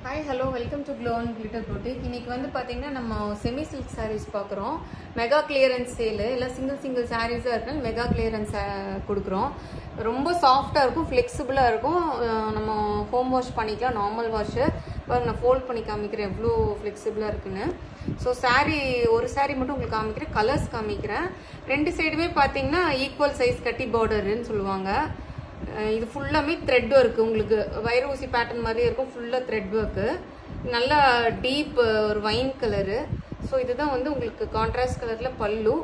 Hi, hello, welcome to Glow and Glitter Boutique. இன்னைக்கு வந்து பாத்தீங்கன்னா நம்ம செமி சில்க் sarees பார்க்குறோம். மெகா கிளியரன்ஸ் சேல் இல்ல சிங்கிள் சாரீஸா இருக்கு. மெகா கிளியரன்ஸ் கொடுக்குறோம். ரொம்ப சாஃப்ட்டா இருக்கும், ஃப்ளெக்சிபிளா இருக்கும். நம்ம ஹோம் வாஷ் பண்ணிக்கலாம், நார்மல் வாஷ். பாருங்க நான் ஃபோல்ட் பண்ணி காமிக்கிறேன் எவ்வளோ ஃப்ளெக்சிபிளா இருக்குன்னு. ஸோ ஒரு saree மட்டும் உங்களுக்கு காமிக்கிறேன், கலர்ஸ் காமிக்கிறேன். ரெண்டு சைடுமே பார்த்தீங்கன்னா ஈக்குவல் சைஸ் கட்டி பார்டர்ன்னு சொல்லுவாங்க. இது ஃபுல்லாமே த்ரெட் ஒர்க், உங்களுக்கு வைர ஊசி பேட்டர்ன் மாதிரி இருக்கும். ஃபுல்லா த்ரெட் ஒர்க், நல்லா டீப் ஒரு வைன் கலரு. ஸோ இதுதான் வந்து உங்களுக்கு கான்ட்ராஸ்ட் கலர்ல பல்லு,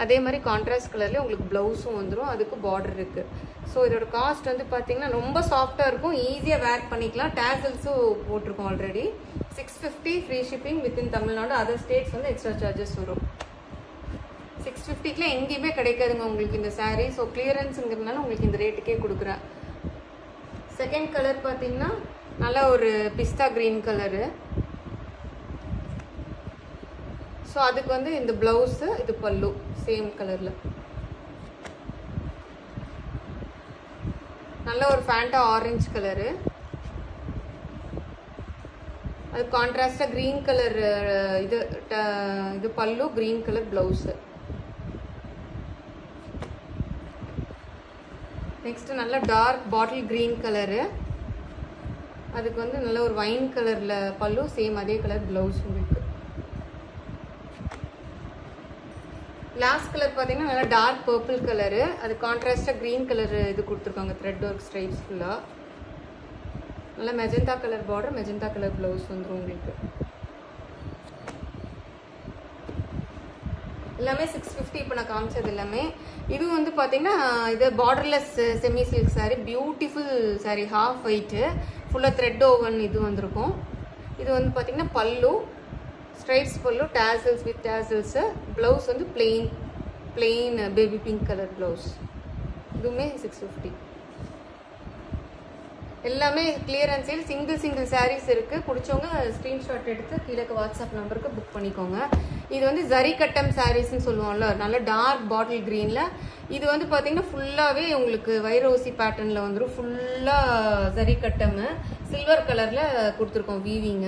அதே மாதிரி கான்ட்ராஸ்ட் கலர்ல உங்களுக்கு பிளவுஸும் வந்துடும், அதுக்கு பார்டர் இருக்கு. ஸோ இதோட காஸ்ட் வந்து பாத்தீங்கன்னா ரொம்ப சாஃப்டா இருக்கும், ஈஸியா வேர் பண்ணிக்கலாம். டேசல்ஸும் போட்டிருக்கோம் already. 650 free shipping within Tamil Nadu. Other states வந்து எக்ஸ்ட்ரா சார்ஜஸ் வரும். 650க்குல எங்கேயுமே கிடைக்காதுங்க உங்களுக்கு இந்த சாரீ. ஸோ கிளியரன்ஸ்ங்கிறதுனால உங்களுக்கு இந்த ரேட்டுக்கே கொடுக்குறேன். செகண்ட் கலர் பார்த்தீங்கன்னா நல்லா ஒரு பிஸ்தா கிரீன் கலரு. ஸோ அதுக்கு வந்து இந்த பிளவுஸ், இது பல்லு சேம் கலர்ல. நல்ல ஒரு ஃபேண்டா ஆரஞ்சு கலரு, அது கான்ட்ராஸ்டா கிரீன் கலர். இது பல்லு, கிரீன் கலர் பிளவுஸ். நெக்ஸ்ட் நல்ல டார்க் பாட்டில் கிரீன் கலரு, அதுக்கு வந்து நல்ல ஒரு வைன் கலர்ல பல்லு, சேம் அதே கலர் பிளவுஸ் உங்களுக்கு. லாஸ்ட் கலர் பார்த்தீங்கன்னா நல்லா டார்க் பர்பிள் கலரு, அது கான்ட்ராஸ்டா கிரீன் கலர் இது கொடுத்துருக்காங்க, த்ரெட் ஒர்க் ஸ்ட்ரைப்ஸ் ஃபுல்லா. நல்லா magenta colour border, magenta colour blouse வந்துடும் உங்களுக்கு. எல்லாமே 650 இப்போ நான் காமிச்சது எல்லாமே. இது வந்து பார்த்தீங்கன்னா இது borderless semi silk sari, beautiful sari, half white, ஃபுல்லாக த்ரெட் ஓவன் இது வந்திருக்கும். இது வந்து பார்த்தீங்கன்னா பல்லு, ஸ்ட்ரைப்ஸ் பல்லு, டேசல்ஸ் வித் டேசல்ஸு. ப்ளவுஸ் வந்து plain baby pink colour blouse. இதுவுமே 650. எல்லாமே கிளியரன்ஸ் சேல். சிங்கிள் சாரீஸ் இருக்கு. பிடிச்சவங்க ஸ்கிரீன்ஷாட் எடுத்து கீழே வாட்ஸ்அப் நம்பருக்கு புக் பண்ணிக்கோங்க. இது வந்து ஜரி கட்டம் சாரீஸ்ன்னு சொல்லுவோம்ல, நல்ல டார்க் பாட்டில் கிரீன்ல. இது வந்து பாத்தீங்கன்னா ஃபுல்லாவே உங்களுக்கு வைர ஊசி பேட்டர்ன்ல வந்துடும். ஃபுல்லா ஜரி கட்டம் சில்வர் கலர்ல கொடுத்துருக்கோம் வீவிங்.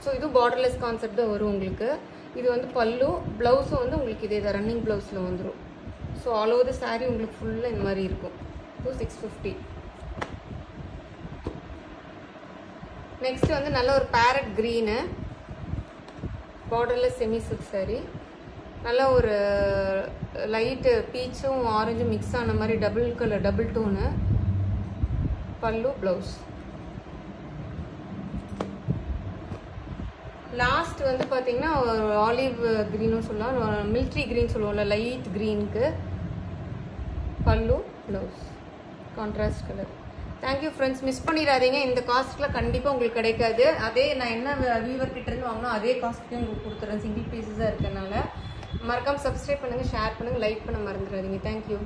ஸோ இது பார்டர்லெஸ் கான்செப்ட் தான் வரும் உங்களுக்கு. இது வந்து பல்லு, பிளவுஸும் வந்து உங்களுக்கு இதே தான் ரன்னிங் பிளவுஸ்ல வந்துடும். So all over the sari உங்களுக்கு ஃபுல்லா இந்த மாதிரி இருக்கும். 650. நெக்ஸ்ட் வந்து நல்ல ஒரு parrot green, borderless semi silk sari. நல்ல ஒரு லைட்டு பீச்சும் ஆரஞ்சும் மிக்ஸ் ஆன மாதிரி டபுள் டோனு பல்லு, பிளவுஸ். லாஸ்ட் வந்து பாத்தீங்கன்னா ஆலிவ் கிரீனும் சொல்லலாம், மிலிட்ரி கிரீன் சொல்லுவோம்ல, லைட் கிரீனுக்கு பல்லு, blouse, contrast colour. Thank you friends, miss பண்ணிடாதீங்க. இந்த காஸ்ட்ல கண்டிப்பா உங்களுக்கு கிடைக்காது. அதே நான் என்ன வீவர் கிட்ட இருந்து வாங்கினோம் அதே காஸ்ட்க்கு உங்களுக்கு கொடுத்துறேன். சிங்கிள் பீசஸா இருக்கனால மறக்காம சப்ஸ்கிரைப் பண்ணுங்க, ஷேர் பண்ணுங்க, லைக் பண்ண மறந்துடாதீங்க. தேங்க்யூ.